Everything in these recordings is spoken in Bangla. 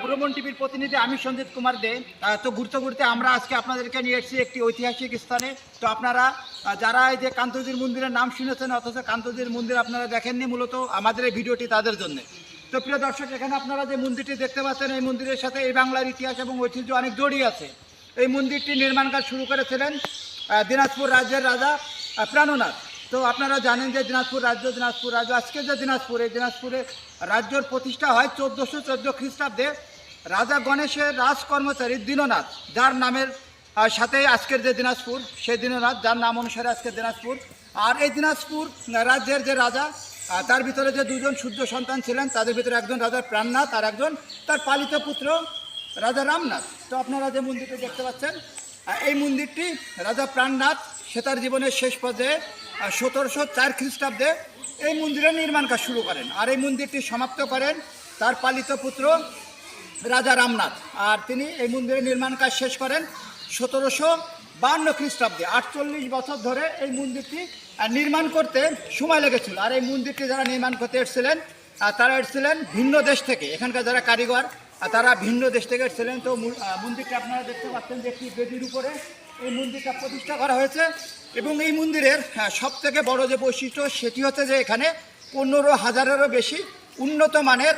ভ্রমণ টিভির প্রতিনিধি আমি সঞ্জিত কুমার দে। তো ঘুরতে ঘুরতে আমরা আজকে আপনাদেরকে নিয়ে এসেছি একটি ঐতিহাসিক স্থানে। তো আপনারা যারা এই যে কান্তজির মন্দিরের নাম শুনেছেন অথচ কান্তজির মন্দির আপনারা দেখেননি, মূলত আমাদের এই ভিডিওটি তাদের জন্য। তো প্রিয় দর্শক, এখানে আপনারা যে মন্দিরটি দেখতে পাচ্ছেন, এই মন্দিরের সাথে এই বাংলার ইতিহাস এবং ঐতিহ্য অনেক জড়িয়ে আছে। এই মন্দিরটি নির্মাণ কাজ শুরু করেছিলেন দিনাজপুর রাজ্যের রাজা প্রাণনাথ। তো আপনারা জানেন যে দিনাজপুর রাজ্য আজকে যে দিনাজপুরে রাজ্যর প্রতিষ্ঠা হয় 1414 খ্রিস্টাব্দে রাজা গণেশের রাজকর্মচারী দীননাথ, যার নামের সাথে আজকের যে দিনাজপুর, সেই দীননাথ যার নাম অনুসারে আজকের দিনাজপুর। আর এই দিনাজপুর রাজ্যের যে রাজা, তার ভিতরে যে দুজন শুদ্ধ সন্তান ছিলেন, তাদের ভিতরে একজন রাজা প্রাণনাথ আর একজন তার পালিত পুত্র রাজা রামনাথ। তো আপনারা যে মন্দিরটি দেখতে পাচ্ছেন, এই মন্দিরটি রাজা প্রাণনাথ সে তার জীবনের শেষ পর্যায়ে 1704 খ্রিস্টাব্দে এই মন্দিরের নির্মাণ কাজ শুরু করেন, আর এই মন্দিরটি সমাপ্ত করেন তার পালিত পুত্র রাজা রামনাথ। আর তিনি এই মন্দিরের নির্মাণ কাজ শেষ করেন 1752 খ্রিস্টাব্দে। 48 বছর ধরে এই মন্দিরটি নির্মাণ করতে সময় লেগেছিল। আর এই মন্দিরটি যারা নির্মাণ করতে এসেছিলেন, তারা এসেছিলেন ভিন্ন দেশ থেকে। এখানকার যারা কারিগর, তারা ভিন্ন দেশ থেকে এসেছিলেন। তো মন্দিরটি আপনারা দেখতে পাচ্ছেন যে একটি বেদির উপরে এই মন্দিরটা প্রতিষ্ঠা করা হয়েছে। এবং এই মন্দিরের সবথেকে বড় যে বৈশিষ্ট্য, সেটি হচ্ছে যে এখানে 15,000-এরও বেশি উন্নত মানের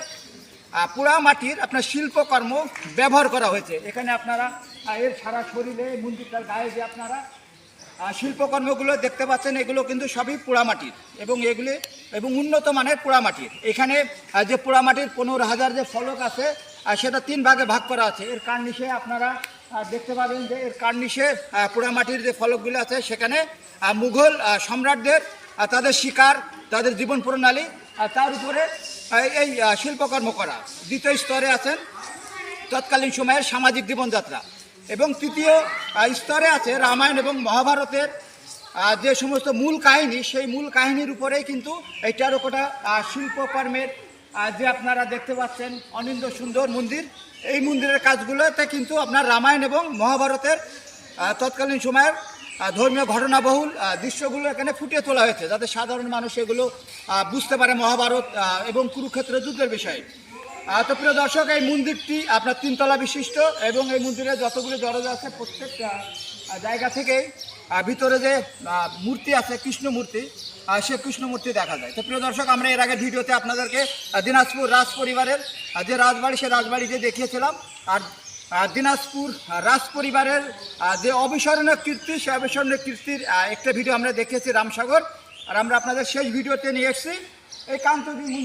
পোড়া মাটির আপনার শিল্পকর্ম ব্যবহার করা হয়েছে। এখানে আপনারা এর সারা শরীরে মন্দিরটার গায়ে যে আপনারা শিল্পকর্মগুলো দেখতে পাচ্ছেন, এগুলো কিন্তু সবই পোড়ামাটির এবং উন্নত মানের পোড়ামাটির। এখানে যে পোড়ামাটির 15,000 যে ফলক আছে, সেটা 3 ভাগে ভাগ করা আছে। এর কার্নিশে আপনারা দেখতে পাবেন যে এর কার্নিশে পোড়ামাটির যে ফলকগুলো আছে, সেখানে মুঘল সম্রাটদের তাদের শিকার, তাদের জীবন প্রণালী, তার উপরে এই শিল্পকর্ম করা। দ্বিতীয় স্তরে আছেন তৎকালীন সময়ের সামাজিক জীবনযাত্রা, এবং তৃতীয় স্তরে আছে রামায়ণ এবং মহাভারতের যে সমস্ত মূল কাহিনী, সেই মূল কাহিনীর উপরেই কিন্তু এই টেরাকোটা শিল্পকর্মের যে আপনারা দেখতে পাচ্ছেন অনিন্দ্য সুন্দর মন্দির, এই মন্দিরের কাজগুলোতে কিন্তু আপনার রামায়ণ এবং মহাভারতের তৎকালীন সময়ের ধর্মীয় ঘটনাবহুল দৃশ্যগুলো এখানে ফুটিয়ে তোলা হয়েছে, যাতে সাধারণ মানুষ এগুলো বুঝতে পারে মহাভারত এবং কুরুক্ষেত্রের যুদ্ধের বিষয়ে। তো প্রিয় দর্শক, এই মন্দিরটি আপনার 3 তলা বিশিষ্ট, এবং এই মন্দিরে যতগুলো দরজা আছে প্রত্যেক জায়গা থেকে ভিতরে যে মূর্তি আছে, কৃষ্ণ মূর্তি, সে কৃষ্ণ মূর্তি দেখা যায়। তো প্রিয় দর্শক, আমরা এর আগে ভিডিওতে আপনাদেরকে দিনাজপুর রাজ পরিবারের যে রাজবাড়ি, সে রাজবাড়িতে দেখিয়েছিলাম। আর দিনাজপুর রাজ পরিবারের যে অবিস্মরণীয় কীর্তি, সে অবিস্মরণীয় কীর্তির একটা ভিডিও আমরা দেখিয়েছি রামসাগর। আর আমরা আপনাদের শেষ ভিডিওতে নিয়ে এসেছি এই কান্তজি।